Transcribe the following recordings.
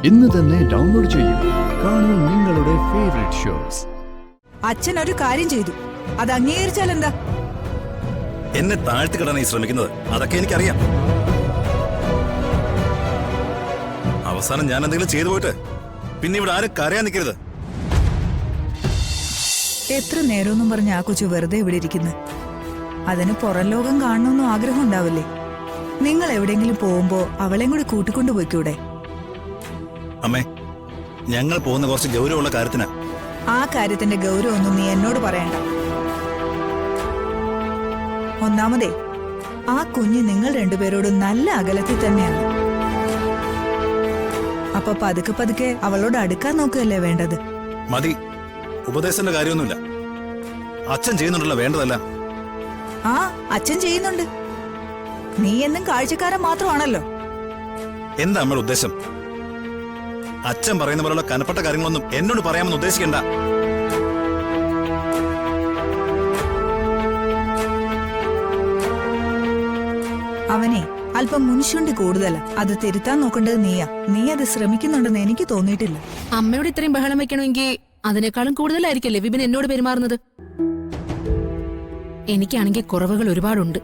ഇന്ന് തന്നെ ഡൗൺലോഡ് ചെയ്യൂ. കാണൂ നിങ്ങളുടെ ഫേവറേറ്റ് ഷോസ്. അച്ഛൻ ഒരു കാര്യം ചെയ്തു, അത് അംഗീകരിച്ചാൽ എന്താ? എന്നെ താഴ്ത്തിക്കിടാനായി ശ്രമിക്കുന്നത്, അതൊക്കെ എനിക്കറിയാം. അവസാനം ഞാൻ എന്തെങ്കിലും ചെയ്തു പോയിട്ട് പിന്നെ ഇവിടെ ആരും കരയാൻ നിൽക്കരുത്. എത്ര നേരമൊന്നും പറഞ്ഞ ആ കൊച്ചു വെറുതെ ഇവിടെ ഇരിക്കുന്നു. അതിന് പുറം ലോകം കാണണമെന്നും ആഗ്രഹം ഉണ്ടാവില്ലേ? നിങ്ങൾ എവിടെയെങ്കിലും പോകുമ്പോ അവളെയും കൂടി കൂട്ടിക്കൊണ്ടു പോയിക്കൂടെ? അമ്മേ, ഞങ്ങൾ പോകുന്ന കുറച്ച് ഗൗരവമുള്ള കാര്യത്തിനാ. ആ കാര്യത്തിന്റെ ഗൗരവമൊന്നും നീ എന്നോട് പറയണ്ട. ഒന്നാമതേ, ആ കുഞ്ഞ് നിങ്ങൾ രണ്ടുപേരോടും നല്ല അകലത്തിൽ തന്നെയാണ്. അപ്പൊ പതുക്കെ പതുക്കെ അവളോട് അടുക്കാൻ നോക്കുകയല്ലേ വേണ്ടത്? മതി, ഉപദേശത്തിന്റെ കാര്യമൊന്നുമില്ല. അച്ഛൻ ചെയ്യുന്നുണ്ടല്ലോ വേണ്ടതല്ല. ആ, അച്ഛൻ ചെയ്യുന്നുണ്ട്. നീ എന്നും കാഴ്ചക്കാരൻ മാത്രമാണല്ലോ. എന്താ അമ്മയുടെ ഉദ്ദേശം? അച്ഛൻ പറയുന്ന പോലുള്ള കനപ്പെട്ട കാര്യങ്ങളൊന്നും എന്നോട് പറയാമെന്ന് ഉദ്ദേശിക്കണ്ട. അവനെ അല്പം മുൻശുണ്ടി കൂടുതലാ. അത് തിരുത്താൻ നോക്കേണ്ടത് നീയാ. നീ അത് ശ്രമിക്കുന്നുണ്ടെന്ന് എനിക്ക് തോന്നിയിട്ടില്ല. അമ്മയോട് ഇത്രയും ബഹളം വെക്കണമെങ്കിൽ അതിനേക്കാളും കൂടുതലായിരിക്കല്ലേ വിപിൻ എന്നോട് പെരുമാറുന്നത്. എനിക്കാണെങ്കിൽ കുറവുകൾ ഒരുപാടുണ്ട്.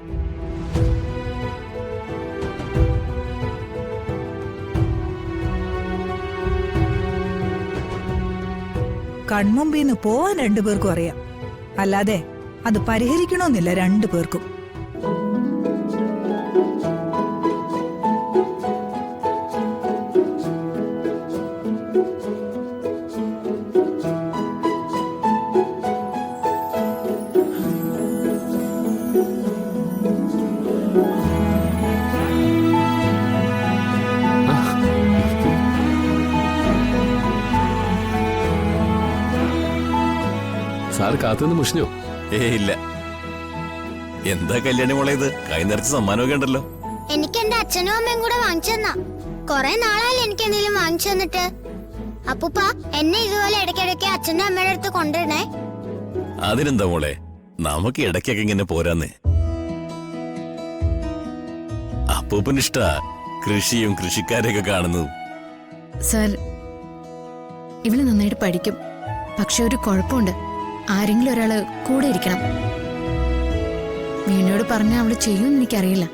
കൺമുമ്പിന്ന് പോവാൻ രണ്ടുപേർക്കും അറിയാം. അല്ലാതെ അത് പരിഹരിക്കണമെന്നില്ല രണ്ടുപേർക്കും. സാറ് കാത്തുനിന്ന് മുഷിഞ്ഞോ? ഇല്ല. എന്താ കല്യാണി മോളെ ഇത്? കൈ നിറച്ച് സമ്മാനമൊക്കെ ഉണ്ടല്ലോ. എനിക്ക് എന്റെ അച്ഛനും അമ്മയും കൂടെ വാങ്ങിച്ചെന്നാ. കൊറേ നാളായാലും എനിക്ക് എന്തെങ്കിലും വാങ്ങിച്ചു തന്നിട്ട്. അപ്പൂപ്പ, എന്നെ ഇതുപോലെ ഇടയ്ക്കിടയ്ക്ക് അച്ഛന്റെ അമ്മയുടെ അടുത്ത് കൊണ്ടുവരണേ. അതിനെന്താ മോളെ, നമുക്ക് ഇടയ്ക്കൊക്കെ ഇങ്ങനെ പോരാന്ന്. അപ്പൂപ്പന് ഇഷ്ടാ കൃഷിയും കൃഷിക്കാരെയൊക്കെ കാണുന്നതും. സർ, ഇവള് നന്നായിട്ട് പഠിക്കും. പക്ഷെ ഒരു കുഴപ്പമുണ്ട്, ആരെങ്കിലും ഒരാള് കൂടെ ഇരിക്കണം. വീണയോട് പറഞ്ഞാൽ അവള് ചെയ്യുമെന്ന് എനിക്കറിയില്ല.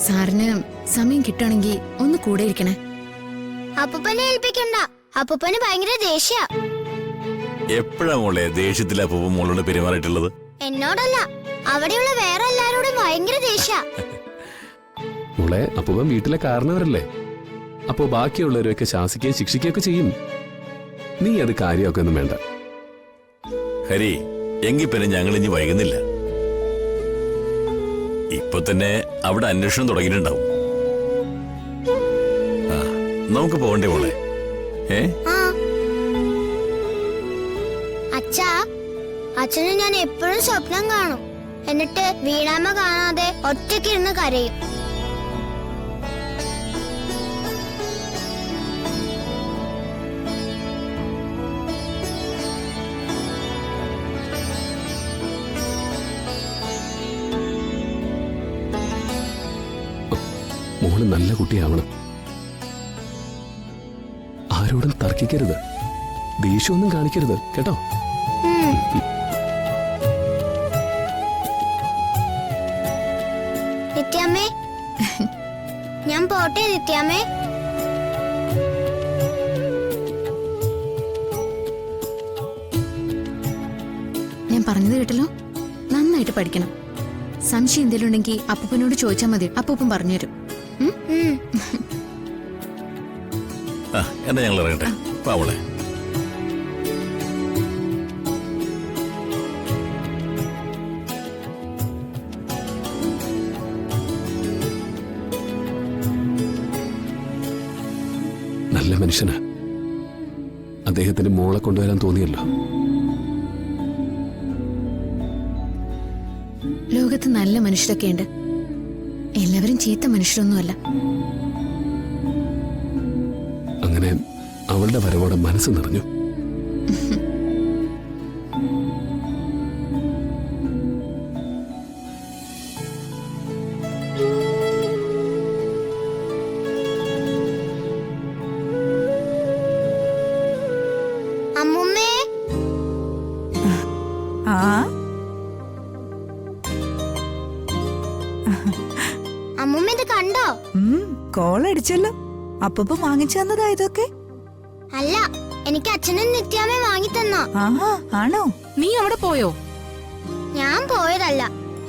സാറിന് സമയം കിട്ടുകയാണെങ്കിൽ ഒന്ന് കൂടെ ഇരിക്കണേ. അപ്പൂപ്പനെ ഏൽപ്പിക്കണ്ട. അപ്പൂപ്പന് ഭയങ്കര ദേഷ്യ. എപ്പോഴാ മോളെ ദേഷ്യത്തിൽ അപ്പൂപ്പൻ മോളോട് പെരുമാറിയിട്ടുള്ളത്? എന്നോടല്ല, അവിടെയുള്ള വേറെ എല്ലാരോടും ഭയങ്കര ദേഷ്യ. മോളെ, അപ്പൂപ്പൻ വീട്ടിലെ കാരണവരല്ലേ. അപ്പോ ബാക്കിയുള്ളവരെയൊക്കെ ശാസിക്കുകയും ശിക്ഷിക്കുകയൊക്കെ ചെയ്യും. നീ അത് കാര്യമൊക്കെ ഒന്നും വേണ്ട. ഹരി, എങ്കിൽ പിന്നെ ഞങ്ങൾ ഇനി വൈകുന്നില്ല. ഇപ്പൊ തന്നെ അവിടെ അന്വേഷണം തുടങ്ങിയിട്ടുണ്ടാവും. നമുക്ക് പോകണ്ടേ മോളെ? അച്ഛാ, അച്ഛന് ഞാൻ എപ്പോഴും സ്വപ്നം കാണും. എന്നിട്ട് വീണാമ്മ കാണാതെ ഒറ്റയ്ക്കിരുന്ന് കരയും. മോള് നല്ല കുട്ടിയാവണം. ആരോടും തർക്കിക്കരുത്, ദേഷ്യമൊന്നും കാണിക്കരുത് കേട്ടോ. നിത്യാമ്മേ, ഞാൻ പോട്ടെ നിത്യാമ്മേ. ഞാൻ പറഞ്ഞത് കേട്ടല്ലോ, നന്നായിട്ട് പഠിക്കണം. സംശയം എന്തെങ്കിലും ഉണ്ടെങ്കിൽ അപ്പൂപ്പനോട് ചോദിച്ചാൽ മതി, അപ്പൂപ്പൻ പറഞ്ഞുതരും. എന്നാ ഞങ്ങൾ ഇറങ്ങട്ടെ. പാവളെ, നല്ല മനുഷ്യനാ. അദ്ദേഹത്തിന് മോളെ കൊണ്ടുവരാൻ തോന്നിയല്ലോ. ലോകത്ത് നല്ല മനുഷ്യരൊക്കെ ഉണ്ട്, എല്ലാവരും ചീത്ത മനുഷ്യരൊന്നുമല്ല. അങ്ങനെ അവളുടെ വരവോടെ മനസ്സ് നിറഞ്ഞു. പേടിച്ചല്ലോ. അപ്പൂപ്പ വാങ്ങിച്ചു തന്നതാ ഇതൊക്കെ? അല്ല, എനിക്ക് അച്ഛനും നിത്യാമ്മയും വാങ്ങി തന്നോ. ആഹാ, ആണോ? നീ അവിടെ പോയോ? ഞാൻ പോയതല്ല,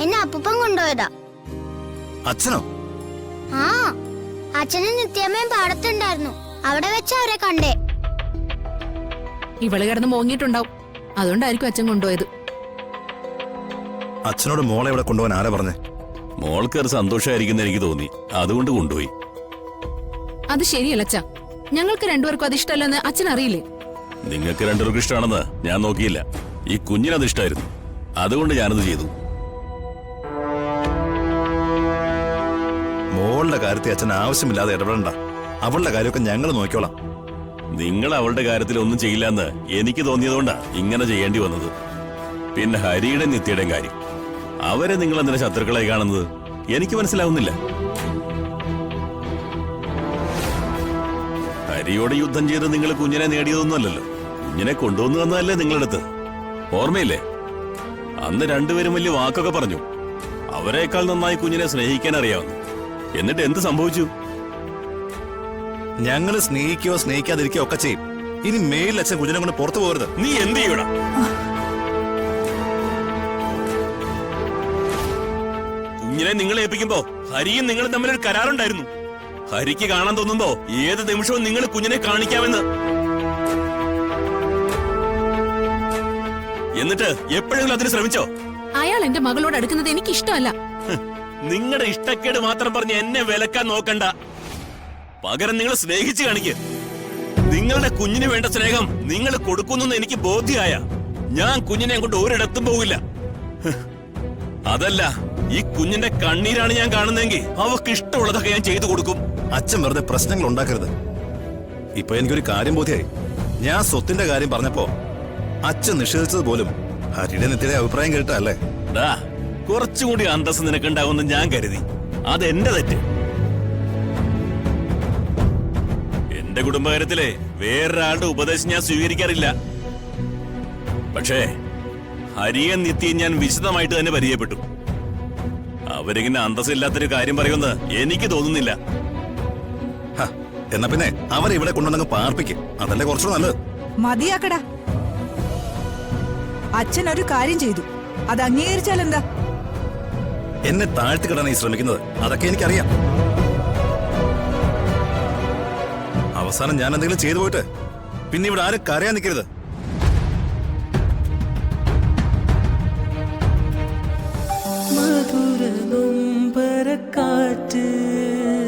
എന്നെ അപ്പൂപ്പൻ കൊണ്ടുപോയതാ. അച്ഛനോ? ആ, അച്ഛനും നിത്യാമ്മയും പാടത്തുണ്ടായിരുന്നു. അവിടെ വെച്ച അവരെ കണ്ടേ. ഇവള് കിടന്ന് മോങ്ങിയിട്ടുണ്ടാവും, അതുകൊണ്ടായിരിക്കും അച്ഛൻ കൊണ്ടുപോയത്. അച്ഛനോട് മോളെ ഇവിടെ കൊണ്ടുപോകാൻ ആരാ പറഞ്ഞേ? മോൾക്ക് അത് സന്തോഷമായിരിക്കുന്ന എനിക്ക് തോന്നി, അതുകൊണ്ട് കൊണ്ടുപോയി. അത് ശരിയല്ല അച്ഛാ, ഞങ്ങൾക്ക് രണ്ടുപേർക്കും അത് ഇഷ്ടമല്ലെന്ന് അച്ഛൻ അറിയില്ലേ? നിങ്ങൾക്ക് രണ്ടുപേർക്കും ഇഷ്ടമാണെന്ന് ഞാൻ നോക്കിയില്ല. ഈ കുഞ്ഞിനത് ഇഷ്ടമായിരുന്നു, അതുകൊണ്ട് ഞാനത് ചെയ്തു. മോളുടെ കാര്യത്തിൽ അച്ഛൻ ആവശ്യമില്ലാതെ ഇടപെടണ്ട. അവളുടെ കാര്യമൊക്കെ ഞങ്ങൾ നോക്കിക്കോളാം. നിങ്ങൾ അവളുടെ കാര്യത്തിൽ ഒന്നും ചെയ്യില്ലെന്ന് എനിക്ക് തോന്നിയതുകൊണ്ടാ ഇങ്ങനെ ചെയ്യേണ്ടി വന്നത്. പിന്നെ ഹരിയുടെ നിത്യയുടെയും കാര്യം, അവരെ നിങ്ങൾ എന്തിനാ ശത്രുക്കളായി കാണുന്നത്? എനിക്ക് മനസ്സിലാവുന്നില്ല. ഹരിയോട് യുദ്ധം ചെയ്ത് നിങ്ങൾ കുഞ്ഞിനെ നേടിയതൊന്നുമല്ലല്ലോ, കുഞ്ഞിനെ കൊണ്ടുവന്നു തന്നതല്ലേ നിങ്ങളടുത്ത്. ഓർമ്മയില്ലേ? അന്ന് രണ്ടുപേരും വലിയ വാക്കൊക്കെ പറഞ്ഞു. അവരെക്കാൾ നന്നായി കുഞ്ഞിനെ സ്നേഹിക്കാൻ അറിയാവുന്നു. എന്നിട്ട് എന്ത് സംഭവിച്ചു? ഞങ്ങൾ സ്നേഹിക്കുകയോ സ്നേഹിക്കാതിരിക്കുകയോ ഒക്കെ ചെയ്യും. ഇനി മേലിൽ അച്ഛൻ കുഞ്ഞിനെ കൊണ്ട് പുറത്തു പോകരുത്. നീ എന്ത് ചെയ്യണം? കുഞ്ഞിനെ നിങ്ങളെ ഏൽപ്പിക്കുമ്പോ ഹരിയും നിങ്ങളും തമ്മിലൊരു കരാറുണ്ടായിരുന്നു. ഹരിക്ക് കാണാൻ തോന്നുമ്പോ ഏത് നിമിഷവും നിങ്ങൾ കുഞ്ഞിനെ കാണിക്കാമെന്ന്. എന്നിട്ട് എപ്പോഴെങ്കിലും അതിന് ശ്രമിച്ചോ? അയാൾ എന്റെ മകളോട് അടുക്കുന്നത് എനിക്ക് ഇഷ്ടമല്ല. നിങ്ങളുടെ ഇഷ്ടക്കേട് മാത്രം പറഞ്ഞ് എന്നെ വിലക്കാൻ നോക്കണ്ട. പകരം നിങ്ങൾ സ്നേഹിച്ച് കാണിക്ക്. നിങ്ങളുടെ കുഞ്ഞിന് വേണ്ട സ്നേഹം നിങ്ങൾ കൊടുക്കുന്നു എനിക്ക് ബോധ്യമായ ഞാൻ കുഞ്ഞിനെ കൊണ്ട് ഒരിടത്തും പോകില്ല. അതല്ല, ഈ കുഞ്ഞിന്റെ കണ്ണീരാണ് ഞാൻ കാണുന്നതെങ്കിൽ അവക്ക് ഇഷ്ടമുള്ളതൊക്കെ ഞാൻ ചെയ്തു കൊടുക്കും. അച്ഛൻ വെറുതെ പ്രശ്നങ്ങൾ ഉണ്ടാക്കരുത്. ഇപ്പൊ എനിക്കൊരു കാര്യം ബോധ്യായി. ഞാൻ സ്വത്തിന്റെ കാര്യം പറഞ്ഞപ്പോ അച്ഛൻ നിഷേധിച്ചത് പോലും ഹരിയുടെ നിത്യയുടെ അഭിപ്രായം കേട്ടല്ലേ? ദാ, കുറച്ചുകൂടി അന്തസ് നിനക്കുണ്ടാവുമെന്ന് ഞാൻ കരുതി. അതെന്റെ തെറ്റ്. എന്റെ കുടുംബകാര്യത്തിലെ വേറൊരാളുടെ ഉപദേശം ഞാൻ സ്വീകരിക്കാറില്ല. പക്ഷേ ഹരിയെ നിത്യം ഞാൻ വിശദമായിട്ട് തന്നെ പരിചയപ്പെട്ടു. അവരിങ്ങനെ അന്തസ്സില്ലാത്തൊരു കാര്യം പറയുമെന്ന് എനിക്ക് തോന്നുന്നില്ല. ഹ, എന്നാ പിന്നെ അവരെ ഇവിടെ കൊണ്ടുവന്നങ്ങ് പാർപ്പിക്കും. അതല്ലേ കുറച്ചുകൂടെ നല്ലത്. മതിയാക്കടാ. അച്ഛൻ ഒരു കാര്യം ചെയ്തു, അത് അംഗീകരിച്ചാൽ എന്താ? എന്നെ താഴ്ത്തിക്കിടാൻ ഈ ശ്രമിക്കുന്നത്, അതൊക്കെ എനിക്കറിയാം. അവസാനം ഞാൻ എന്തെങ്കിലും ചെയ്തു പോയിട്ട് പിന്നെ ഇവിടെ ആരും കരയാൻ നിൽക്കരുത്. മധുര നൊമ്പരക്കാറ്റ്